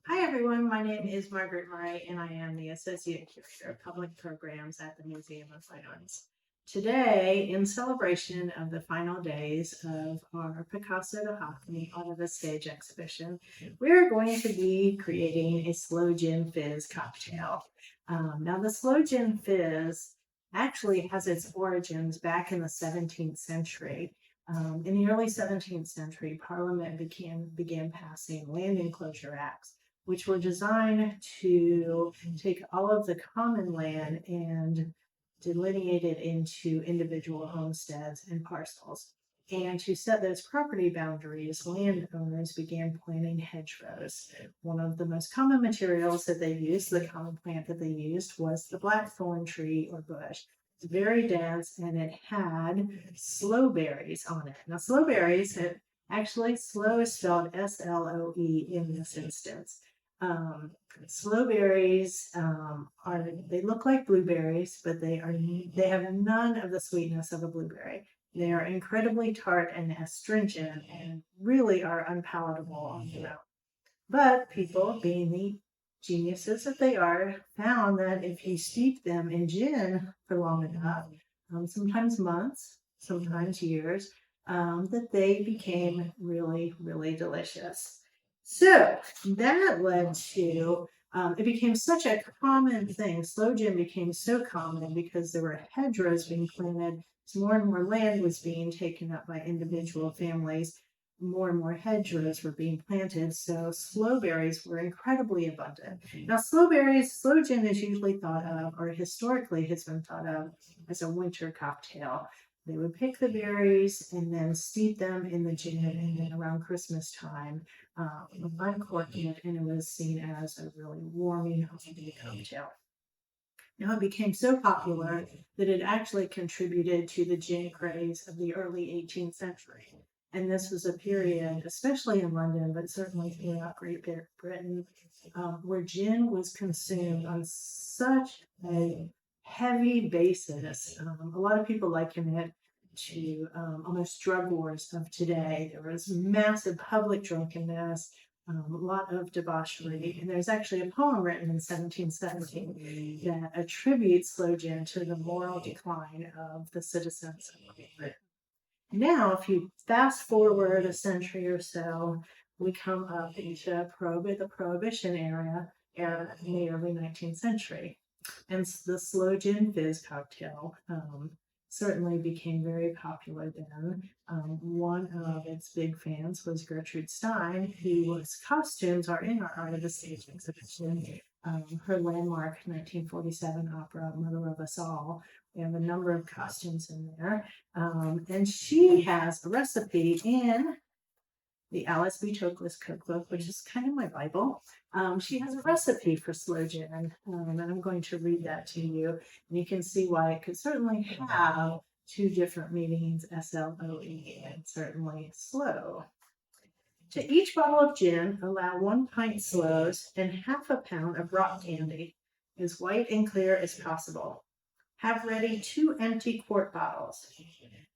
Hi, everyone. My name is Margaret Murray, and I am the Associate Curator of Public Programs at the Museum of Fine Arts. Today, in celebration of the final days of our Picasso de Hockney Out of the Stage exhibition, we're going to be creating a sloe gin fizz cocktail. Now, the sloe gin fizz actually has its origins back in the 17th century. In the early 17th century, Parliament began passing land enclosure acts which were designed to take all of the common land and delineate it into individual homesteads and parcels. And to set those property boundaries, landowners began planting hedgerows. One of the most common materials that they used, the common plant that they used, was the blackthorn tree or bush. It's very dense and it had sloe berries on it. Now, sloe berries, actually, sloe is spelled SLOE in this instance. Um, Sloe berries they look like blueberries, but they have none of the sweetness of a blueberry. They are incredibly tart and astringent and really are unpalatable on their own. But people, being the geniuses that they are, found that if you steep them in gin for long enough, sometimes months, sometimes years, that they became really, really delicious. So that led to it became such a common thing. Sloe gin became so common because there were hedgerows being planted. So more and more land was being taken up by individual families. More and more hedgerows were being planted, so sloe berries were incredibly abundant. Now, sloe gin is usually thought of, or historically has been thought of, as a winter cocktail. They would pick the berries and then steep them in the gin, and then around Christmas time, uncork it, and it was seen as a really warming holiday cocktail. Now, it became so popular that it actually contributed to the gin craze of the early 18th century. And this was a period, especially in London, but certainly throughout Great Britain, where gin was consumed on such a heavy basis. A lot of people liken it to almost drug wars of today. There was massive public drunkenness, a lot of debauchery. And there's actually a poem written in 1717 that attributes sloe gin to the moral decline of the citizens of Great Britain. Now, if you fast forward a century or so, we come up into the Prohibition era in the early 19th century. And the sloe gin fizz cocktail certainly became very popular then. One of its big fans was Gertrude Stein, whose costumes are in our Art of the Stage exhibition. Her landmark 1947 opera, Mother of Us All. We have a number of costumes in there. And she has a recipe in the Alice B. Toklas cookbook, which is kind of my Bible. She has a recipe for sloe gin, and I'm going to read that to you. And you can see why it could certainly have two different meanings, SLOE, and certainly slow. To each bottle of gin, allow 1 pint sloes and half a pound of rock candy, as white and clear as possible. Have ready 2 empty quart bottles.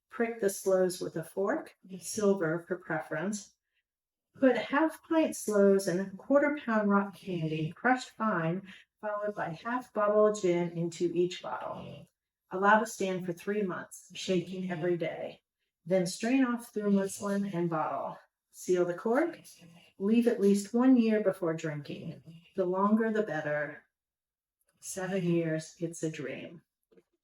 Prick the sloes with a fork, silver for preference. Put half-pint sloes and a quarter-pound rock candy, crushed fine, followed by half bottle of gin into each bottle. Allow to stand for 3 months, shaking every day. Then strain off through muslin and bottle. Seal the cork. Leave at least 1 year before drinking. The longer, the better. 7 years, it's a dream.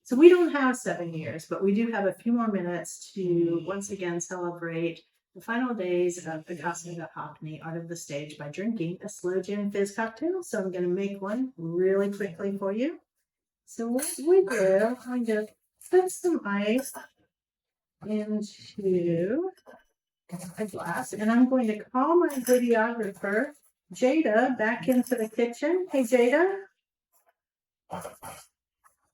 So we don't have 7 years, but we do have a few more minutes to once again celebrate the final days of Picasso de Hockney Art of the Stage by drinking a sloe gin fizz cocktail. So I'm going to make one really quickly for you. So what we do, I'm going to put some ice into a glass, and I'm going to call my videographer, Jada, back into the kitchen. Hey, Jada,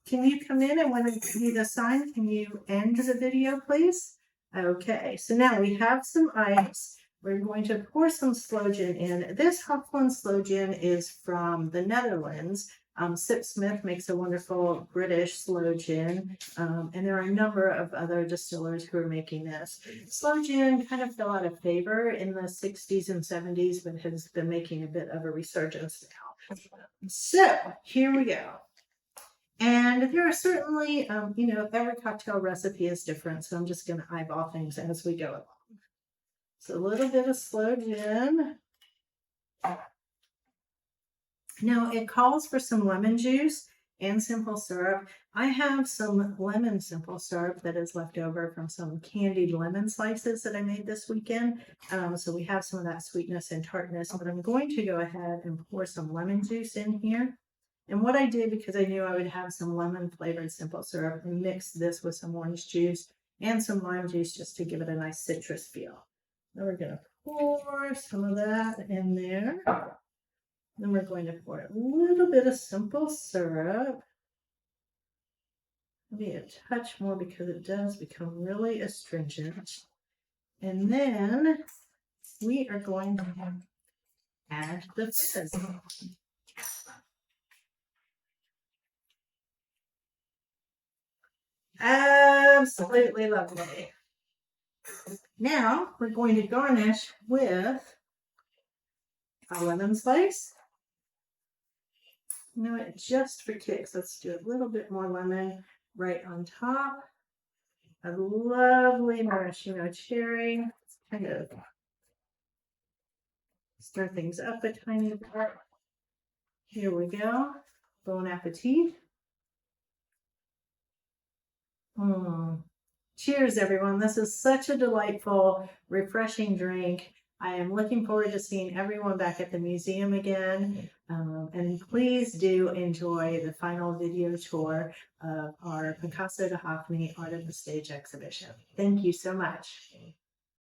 can you come in, and when I give you the sign, can you end the video, please? Okay, so now we have some ice. We're going to pour some sloe gin in. This Hochland sloe gin is from the Netherlands. Sip Smith makes a wonderful British sloe gin, and there are a number of other distillers who are making this. Sloe gin kind of fell out of favor in the 60s and 70s, but has been making a bit of a resurgence now. So here we go. And there are certainly, every cocktail recipe is different, so I'm just going to eyeball things as we go along. So a little bit of sloe gin. Now it calls for some lemon juice and simple syrup. I have some lemon simple syrup that is left over from some candied lemon slices that I made this weekend. So we have some of that sweetness and tartness, but I'm going to go ahead and pour some lemon juice in here. And what I did, because I knew I would have some lemon flavored simple syrup, and mix this with some orange juice and some lime juice just to give it a nice citrus feel. Then we're going to pour some of that in there. Then we're going to pour a little bit of simple syrup. Maybe a touch more because it does become really astringent. And then we are going to add the fizz. Absolutely lovely. Now we're going to garnish with a lemon slice. You know what, just for kicks, let's do a little bit more lemon right on top. A lovely maraschino cherry. Let's kind of stir things up a tiny bit. Here we go. Bon appetit. Cheers, everyone. This is such a delightful, refreshing drink. I am looking forward to seeing everyone back at the museum again. And please do enjoy the final video tour of our Picasso de Hoffmann Art of the Stage exhibition. Thank you so much.